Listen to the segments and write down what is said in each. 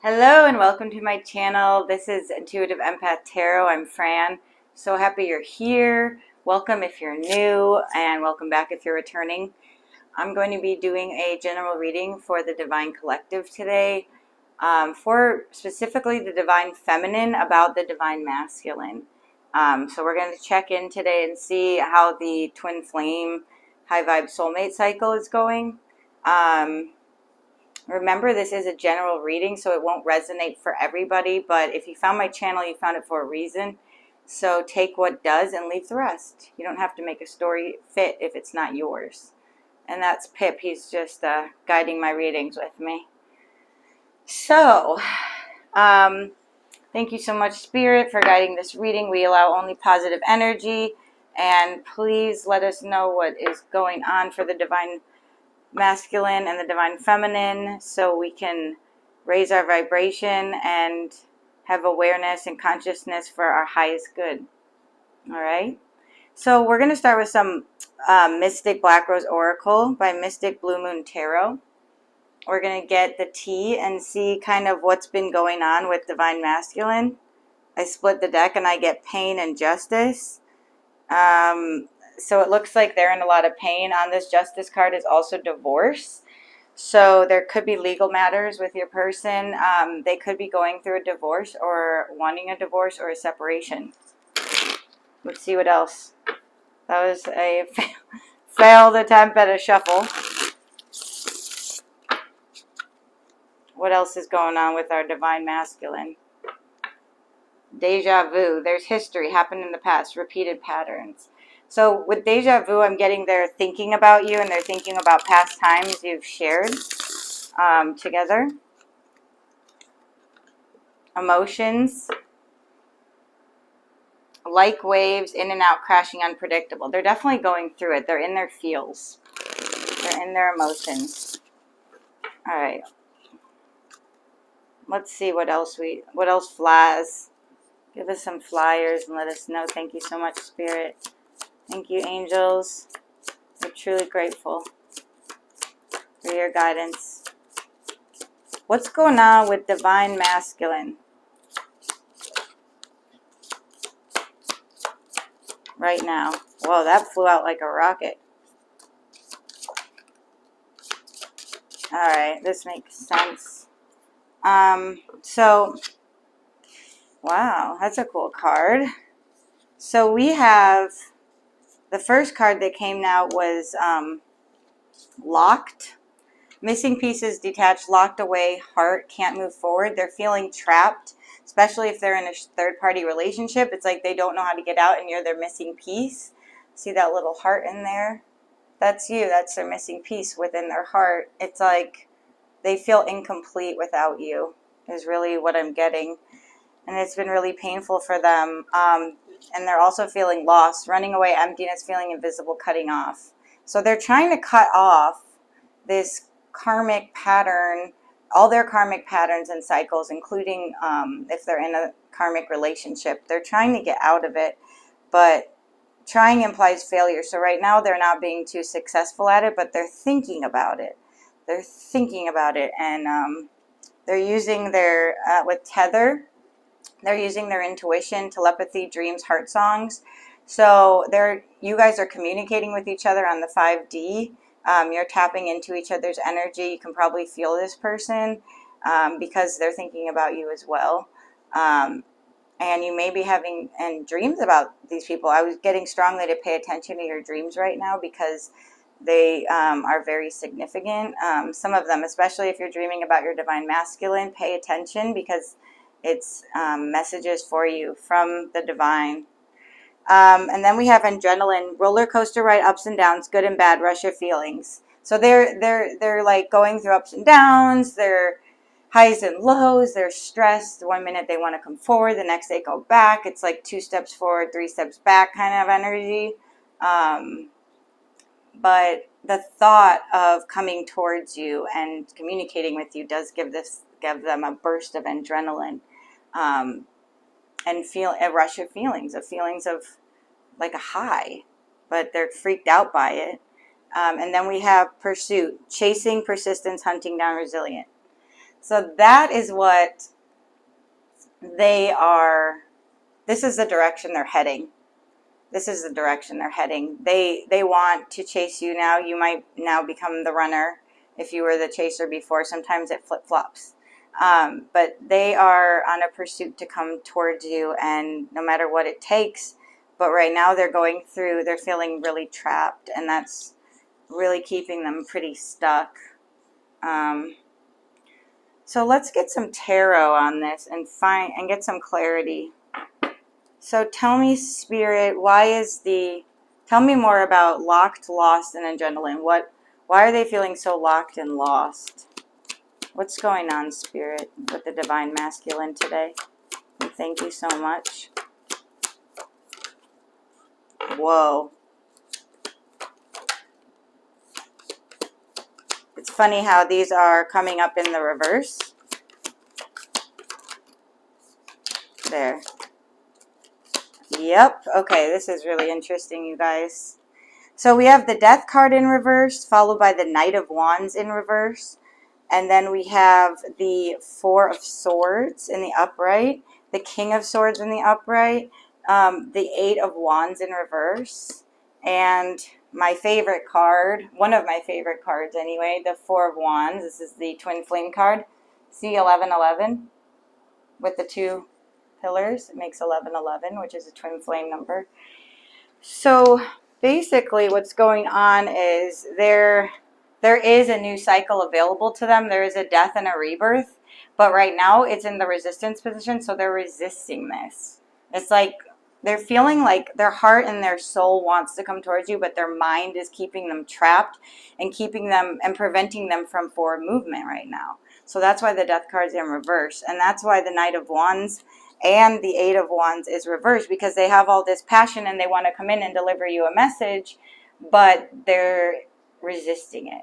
Hello and welcome to my channel. This is Intuitive Empath Tarot. I'm Fran. So happy you're here. Welcome if you're new and welcome back if you're returning. I'm going to be doing a general reading for the Divine Collective today, for specifically the Divine Feminine about the Divine Masculine. So we're going to check in today and see how the Twin Flame High Vibe Soulmate cycle is going. Remember, this is a general reading, so it won't resonate for everybody, but if you found my channel, you found it for a reason. So take what does and leave the rest. You don't have to make a story fit if it's not yours. And that's Pip. He's just guiding my readings with me. So, thank you so much, Spirit, for guiding this reading. We allow only positive energy, and please let us know what is going on for the Divine Masculine and the Divine Feminine, so we can raise our vibration and have awareness and consciousness for our highest good. All right, so we're going to start with some Mystic Black Rose Oracle by Mystic Blue Moon Tarot. We're going to get the tea and see kind of what's been going on with Divine Masculine. I split the deck and I get Pain and Justice. So it looks like they're in a lot of pain. On this Justice card is also divorce. So there could be legal matters with your person. They could be going through a divorce or wanting a divorce or a separation. Let's see what else. That was a failed attempt at a shuffle. What else is going on with our Divine Masculine? Deja vu. There's history, happened in the past, repeated patterns. So with deja vu, I'm getting they're thinking about you and they're thinking about past times you've shared together. Emotions. Like waves, in and out, crashing, unpredictable. They're definitely going through it. They're in their feels. They're in their emotions. All right. Let's see what else flies. Give us some flyers and let us know. Thank you so much, Spirit. Thank you, angels. We're truly grateful for your guidance. What's going on with Divine Masculine right now? Whoa, that flew out like a rocket. All right, this makes sense. So, wow, that's a cool card. So we have... the first card that came out was locked. Missing pieces, detached, locked away, heart, can't move forward. They're feeling trapped, especially if they're in a third-party relationship. It's like they don't know how to get out and you're their missing piece. See that little heart in there? That's you. That's their missing piece within their heart. It's like they feel incomplete without you is really what I'm getting. And it's been really painful for them. And they're also feeling lost, running away, emptiness, feeling invisible, cutting off. So they're trying to cut off this karmic pattern, all their karmic patterns and cycles, including if they're in a karmic relationship. They're trying to get out of it, but trying implies failure. So right now they're not being too successful at it, but they're thinking about it. They're thinking about it, and they're using their, with Tether, they're using their intuition, telepathy, dreams, heart songs. So you guys are communicating with each other on the 5D. You're tapping into each other's energy. You can probably feel this person because they're thinking about you as well. And you may be having dreams about these people. I was getting strongly to pay attention to your dreams right now because they are very significant. Some of them, especially if you're dreaming about your Divine Masculine, pay attention because it's messages for you from the divine. And then we have adrenaline, roller coaster ride, ups and downs, good and bad, rush of feelings. So they're like going through ups and downs, they're highs and lows, they're stressed. 1 minute they want to come forward, the next they go back. It's like 2 steps forward, 3 steps back kind of energy. But the thought of coming towards you and communicating with you does give them a burst of adrenaline. And feel a rush of feelings of like a high, but they're freaked out by it. And then we have pursuit, chasing, persistence, hunting down, resilient. So that is what they are. This is the direction they're heading. This is the direction they're heading. They want to chase you now. You might now become the runner if you were the chaser before. Sometimes it flip-flops. But they are on a pursuit to come towards you, and no matter what it takes. But right now they're feeling really trapped, and that's really keeping them pretty stuck. So let's get some tarot on this and get some clarity. So tell me, Spirit, tell me more about locked, lost, and adrenaline. Why are they feeling so locked and lost? What's going on, Spirit, with the Divine Masculine today? And thank you so much. Whoa. It's funny how these are coming up in the reverse. There. Yep. Okay, this is really interesting, you guys. So we have the Death card in reverse, followed by the Knight of Wands in reverse. And then we have the Four of Swords in the upright, the King of Swords in the upright, the Eight of Wands in reverse, and my favorite card, one of my favorite cards anyway, the Four of Wands. This is the Twin Flame card. See 1111 with the two pillars. It makes 1111, which is a twin flame number. So basically what's going on is there is a new cycle available to them. There is a death and a rebirth, but right now it's in the resistance position, so they're resisting this. It's like they're feeling like their heart and their soul wants to come towards you, but their mind is keeping them trapped and keeping them and preventing them from forward movement right now. So that's why the Death card's in reverse, and that's why the Knight of Wands and the Eight of Wands is reversed, because they have all this passion and they want to come in and deliver you a message, but they're resisting it.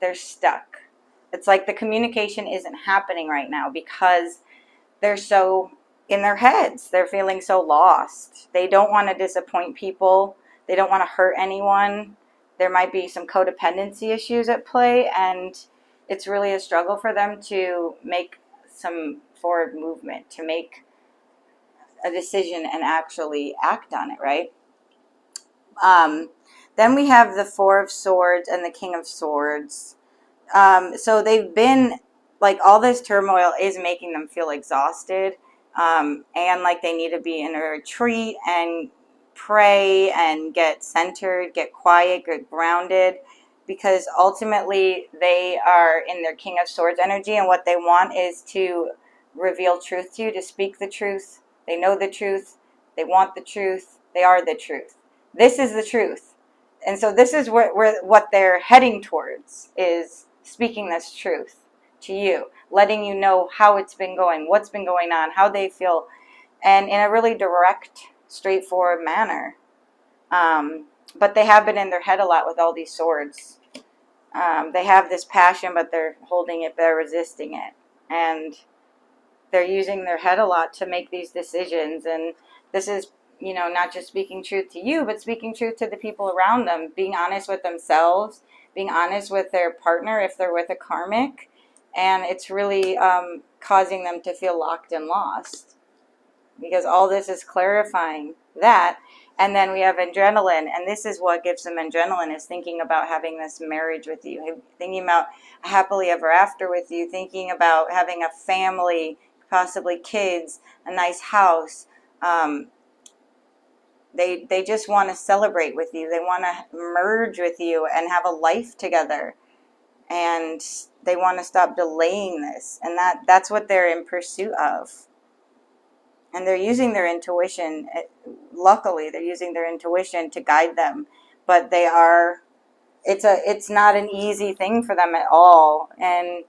They're stuck. It's like the communication isn't happening right now because they're so in their heads. They're feeling so lost. They don't want to disappoint people. They don't want to hurt anyone. There might be some codependency issues at play, and it's really a struggle for them to make some forward movement, to make a decision and actually act on it, right? Then we have the Four of Swords and the King of Swords. So they've been, like, all this turmoil is making them feel exhausted, and like they need to be in a retreat and pray and get centered, get quiet, get grounded, because ultimately they are in their King of Swords energy, and what they want is to reveal truth to you, to speak the truth. They know the truth. They want the truth. They are the truth. This is the truth. And so this is what they're heading towards, is speaking this truth to you, letting you know how it's been going, what's been going on, how they feel, and in a really direct, straightforward manner. But they have been in their head a lot with all these swords. They have this passion, but they're holding it, they're resisting it. And they're using their head a lot to make these decisions. And this is, not just speaking truth to you, but speaking truth to the people around them, being honest with themselves, being honest with their partner if they're with a karmic. And it's really causing them to feel locked and lost, because all this is clarifying that. And then we have adrenaline, and this is what gives them adrenaline, is thinking about having this marriage with you, thinking about a happily ever after with you, thinking about having a family, possibly kids, a nice house. They just want to celebrate with you. They want to merge with you and have a life together. And they want to stop delaying this. And that's what they're in pursuit of. And they're using their intuition. Luckily, they're using their intuition to guide them. But it's not an easy thing for them at all. And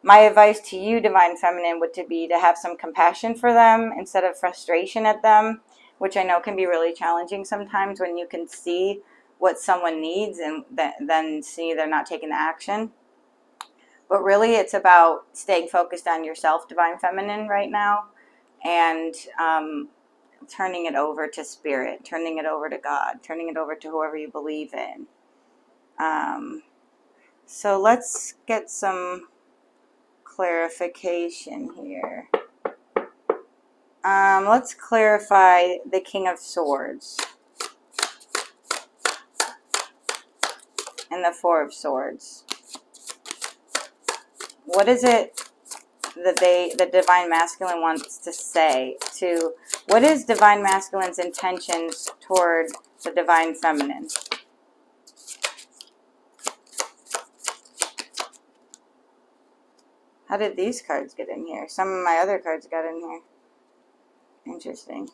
my advice to you, Divine Feminine, would be to have some compassion for them instead of frustration at them, which I know can be really challenging sometimes when you can see what someone needs and then see they're not taking the action. But really, it's about staying focused on yourself, Divine Feminine, right now, and turning it over to Spirit, turning it over to God, turning it over to whoever you believe in. So let's get some clarification here. Let's clarify the King of Swords and the Four of Swords. What is it that the Divine Masculine wants to say to, what is Divine Masculine's intentions toward the Divine Feminine? How did these cards get in here? Some of my other cards got in here. Interesting.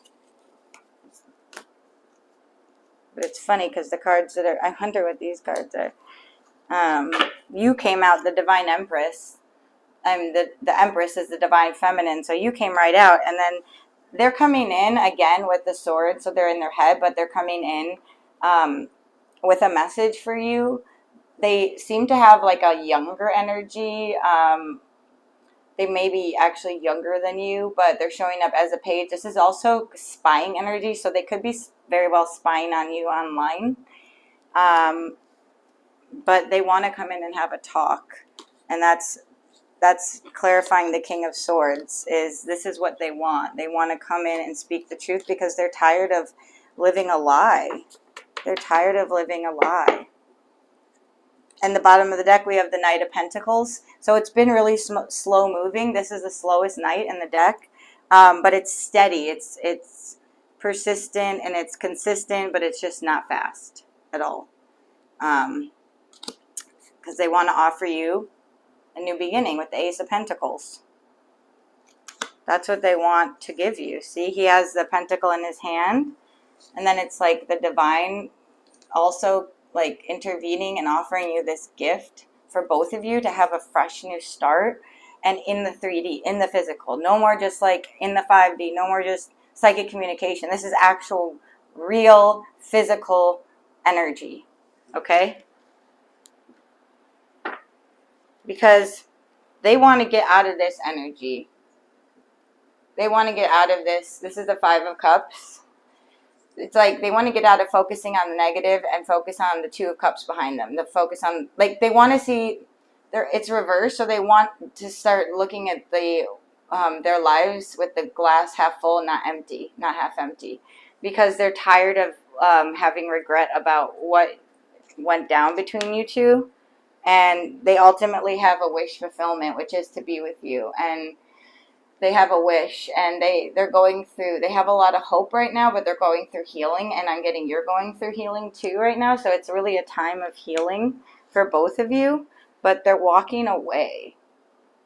But it's funny because the cards that are, I wonder what these cards are. You came out the Divine Empress. The Empress is the Divine Feminine, so you came right out. And then they're coming in again with the sword, so they're in their head, but they're coming in with a message for you. They seem to have like a younger energy. They may be actually younger than you, but they're showing up as a page. This is also spying energy, so they could be very well spying on you online. But they want to come in and have a talk, and that's clarifying the King of Swords. This is what they want. They want to come in and speak the truth because they're tired of living a lie. They're tired of living a lie. And the bottom of the deck, we have the Knight of Pentacles. So it's been really slow moving. This is the slowest knight in the deck. But it's steady. It's persistent and it's consistent, but it's just not fast at all. Because they want to offer you a new beginning with the Ace of Pentacles. That's what they want to give you. See, he has the pentacle in his hand. And then it's like the divine also like intervening and offering you this gift for both of you to have a fresh new start, and in the 3D, in the physical. No more just like in the 5D, no more just psychic communication. This is actual, real, physical energy, okay? Because they want to get out of this energy. They want to get out of this. This is the Five of Cups. It's like they want to get out of focusing on the negative and focus on the Two of Cups behind them. The focus on, like, they want to see, it's reversed, so they want to start looking at the their lives with the glass half full, not empty, not half empty. Because they're tired of having regret about what went down between you two. And they ultimately have a wish fulfillment, which is to be with you. And they have a wish, and they're going through, they have a lot of hope right now, but they're going through healing, and I'm getting you're going through healing too right now, so it's really a time of healing for both of you, but they're walking away.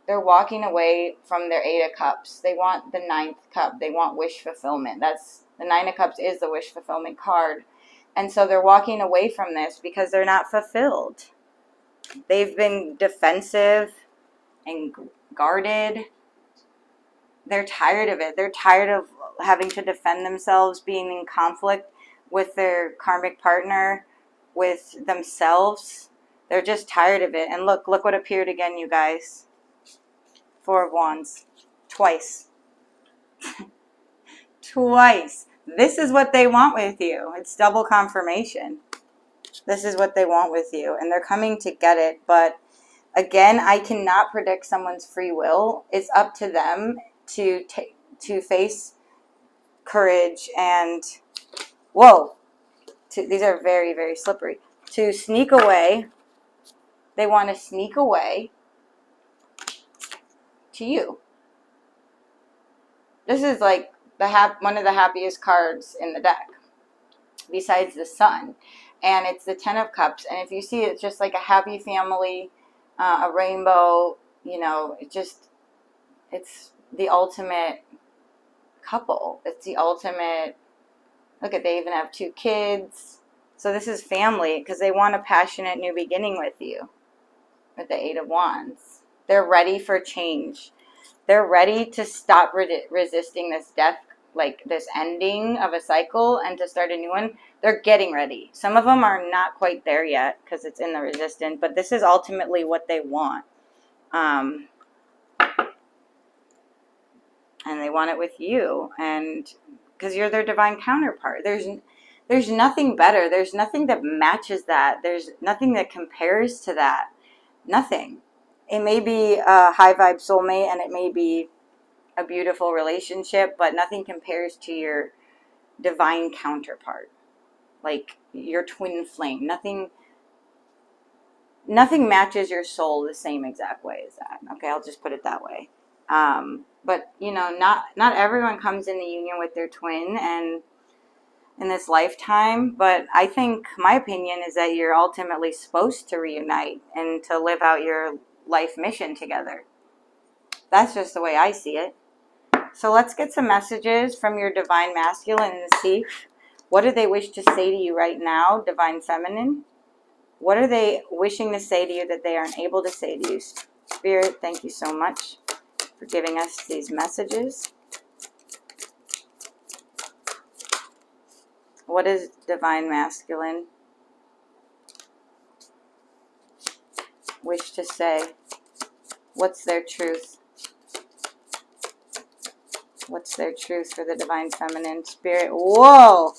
They're walking away from their Eight of Cups. They want the Ninth Cup. They want wish fulfillment. That's, the Nine of Cups is the wish fulfillment card, and so they're walking away from this because they're not fulfilled. They've been defensive and guarded. They're tired of it. They're tired of having to defend themselves, being in conflict with their karmic partner, with themselves. They're just tired of it. And look what appeared again, you guys. Four of Wands. Twice. Twice. This is what they want with you. It's double confirmation. This is what they want with you. And they're coming to get it. But again, I cannot predict someone's free will. It's up to them to face courage and, whoa, these are very, very slippery, to sneak away. They want to sneak away to you. This is like one of the happiest cards in the deck, besides the Sun. And it's the Ten of Cups. And if you see, it's just like a happy family, a rainbow, you know, it's the ultimate couple. It's the ultimate, look at, they even have 2 kids. So this is family because they want a passionate new beginning with you. With the Eight of Wands. They're ready for change. They're ready to stop resisting this death, like this ending of a cycle, and to start a new one. They're getting ready. Some of them are not quite there yet because it's in the resistance, but this is ultimately what they want. And they want it with you, and because you're their divine counterpart. There's nothing better. There's nothing that matches that. There's nothing that compares to that. Nothing. It may be a high vibe soulmate and it may be a beautiful relationship, but nothing compares to your divine counterpart, like your twin flame. Nothing matches your soul the same exact way as that. Okay, I'll just put it that way. But you know, not everyone comes in the union with their twin and in this lifetime, but I think my opinion is that you're ultimately supposed to reunite and to live out your life mission together. That's just the way I see it. So let's get some messages from your divine masculine and see what do they wish to say to you right now, divine feminine. What are they wishing to say to you that they aren't able to say to you? Spirit, thank you so much for giving us these messages. What is divine masculine wish to say? What's their truth? What's their truth for the divine feminine? Spirit, whoa!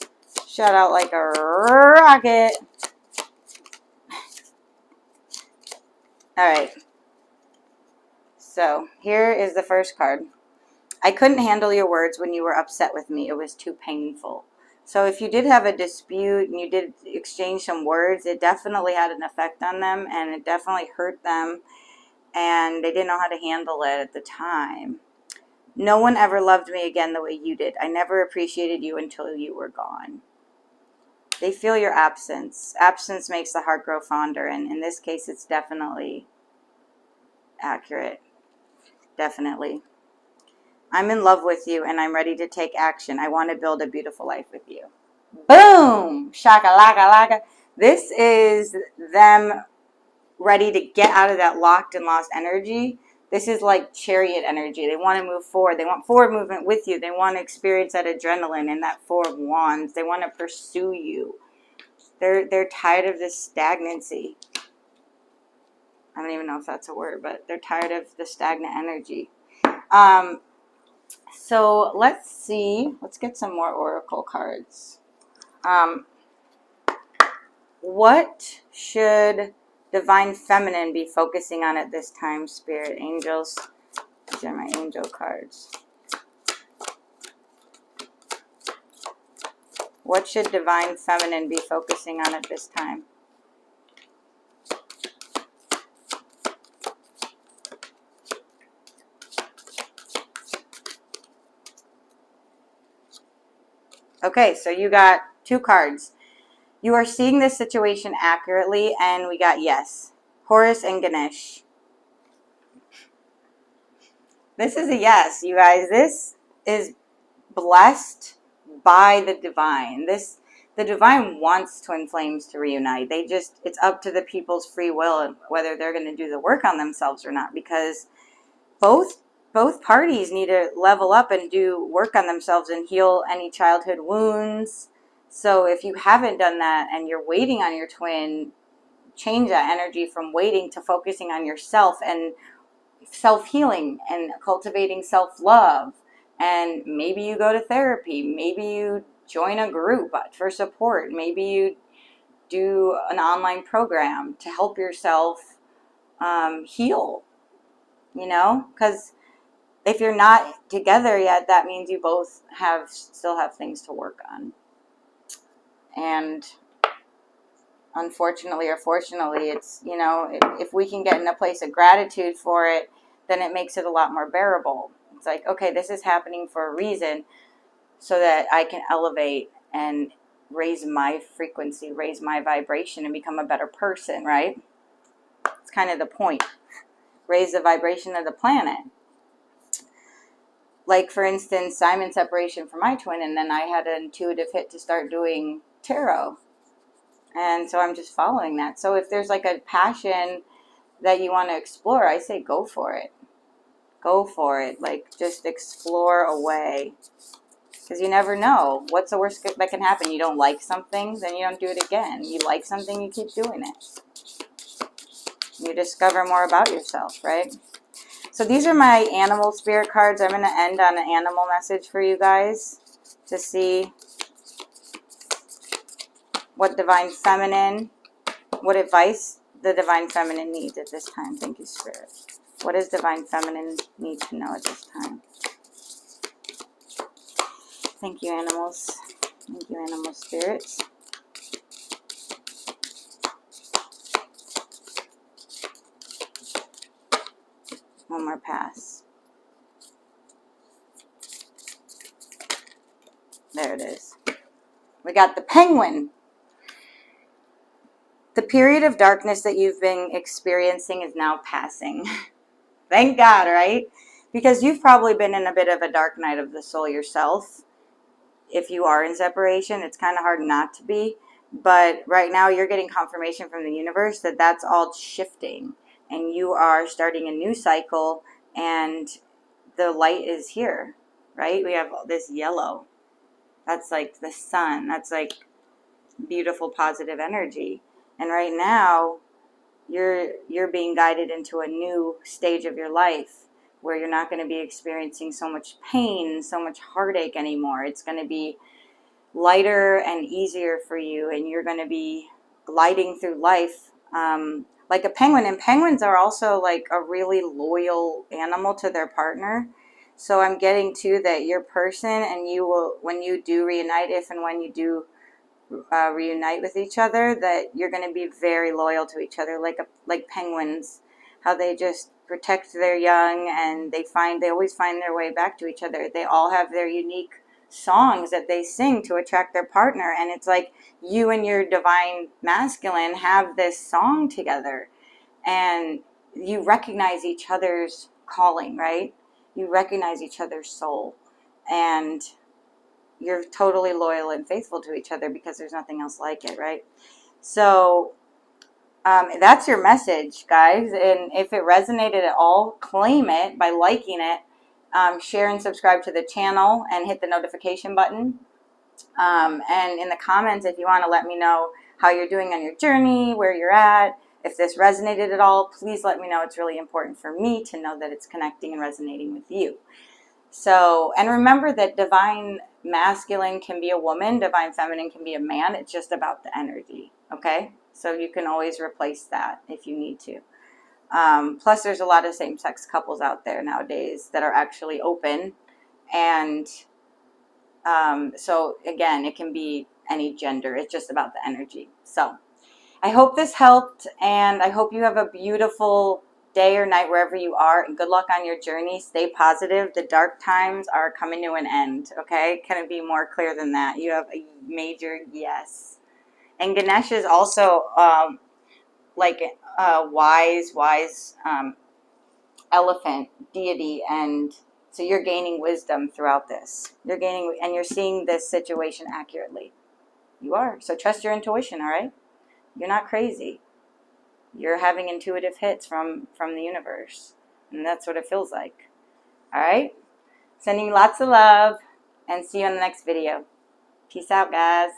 Shut out like a rocket. All right. So here is the first card. I couldn't handle your words when you were upset with me. It was too painful. So if you did have a dispute and you did exchange some words, it definitely had an effect on them and it definitely hurt them and they didn't know how to handle it at the time. No one ever loved me again the way you did. I never appreciated you until you were gone. They feel your absence. Absence makes the heart grow fonder, and in this case, it's definitely accurate. Definitely. I'm in love with you, and I'm ready to take action. I want to build a beautiful life with you. Boom! Shaka-laka-laka. This is them ready to get out of that locked and lost energy. This is like chariot energy. They want to move forward. They want forward movement with you. They want to experience that adrenaline and that Four of Wands. They want to pursue you. They're tired of this stagnancy. I don't even know if that's a word, but they're tired of the stagnant energy. So let's see. Let's get some more oracle cards. What should divine feminine be focusing on at this time, spirit angels? These are my angel cards. What should divine feminine be focusing on at this time? Okay, so you got two cards. You are seeing this situation accurately, and we got yes. Horus and Ganesh. This is a yes, you guys. This is blessed by the divine. The divine wants twin flames to reunite. It's up to the people's free will whether they're going to do the work on themselves or not, because both parties need to level up and do work on themselves and heal any childhood wounds. So if you haven't done that and you're waiting on your twin, change that energy from waiting to focusing on yourself and self-healing and cultivating self-love. And maybe you go to therapy. Maybe you join a group for support. Maybe you do an online program to help yourself heal. You know, because if you're not together yet, that means you both still have things to work on. And unfortunately or fortunately, it's, you know, if we can get in a place of gratitude for it, then it makes it a lot more bearable. It's like, okay, this is happening for a reason so that I can elevate and raise my frequency, raise my vibration, and become a better person, right? It's kind of the point. Raise the vibration of the planet. Like, for instance, I'm in separation from my twin, and then I had an intuitive hit to start doing tarot. And so I'm just following that. So if there's like a passion that you want to explore, I say go for it. Go for it. Like, just explore away. Because you never know. What's the worst that can happen? You don't like something, then you don't do it again. You like something, you keep doing it. You discover more about yourself, right? So these are my animal spirit cards. I'm going to end on an animal message for you guys to see what divine feminine, what advice the Divine Feminine needs at this time? Thank you, Spirit. What does Divine Feminine need to know at this time? Thank you, animals. Thank you, animal spirits. One more pass. There it is. We got the Penguin. The period of darkness that you've been experiencing is now passing. Thank God, right? Because you've probably been in a bit of a dark night of the soul yourself. If you are in separation, it's kind of hard not to be. But right now you're getting confirmation from the universe that that's all shifting. And you are starting a new cycle. And the light is here, right? We have this yellow. That's like the sun. That's like beautiful, positive energy. And right now, you're being guided into a new stage of your life where you're not going to be experiencing so much pain, so much heartache anymore. It's going to be lighter and easier for you, and you're going to be gliding through life like a penguin. And penguins are also like a really loyal animal to their partner. So I'm getting to that your person and you will, when you do reunite, if and when you do reunite with each other, that you're going to be very loyal to each other, like penguins, how they just protect their young, and they always find their way back to each other. They all have their unique songs that they sing to attract their partner, and it's like you and your divine masculine have this song together, and you recognize each other's calling, right? You recognize each other's soul, and you're totally loyal and faithful to each other because there's nothing else like it, right? So that's your message, guys. And if it resonated at all, claim it by liking it, share and subscribe to the channel, and hit the notification button. And in the comments, if you want to let me know how you're doing on your journey, where you're at, if this resonated at all, please let me know. It's really important for me to know that it's connecting and resonating with you. So, and remember that divine masculine can be a woman, divine feminine can be a man. It's just about the energy, okay? So you can always replace that if you need to. Plus, there's a lot of same-sex couples out there nowadays that are actually open. And so, again, it can be any gender. It's just about the energy. So I hope this helped, and I hope you have a beautiful day or night wherever you are, and good luck on your journey. Stay positive. The dark times are coming to an end, okay? Couldn't be more clear than that. You have a major yes. And Ganesh is also like a wise elephant deity, and so you're gaining wisdom throughout this. You're gaining, and you're seeing this situation accurately. You are. So trust your intuition, all right? You're not crazy. You're having intuitive hits from the universe. And that's what it feels like. All right? Sending you lots of love. And see you on the next video. Peace out, guys.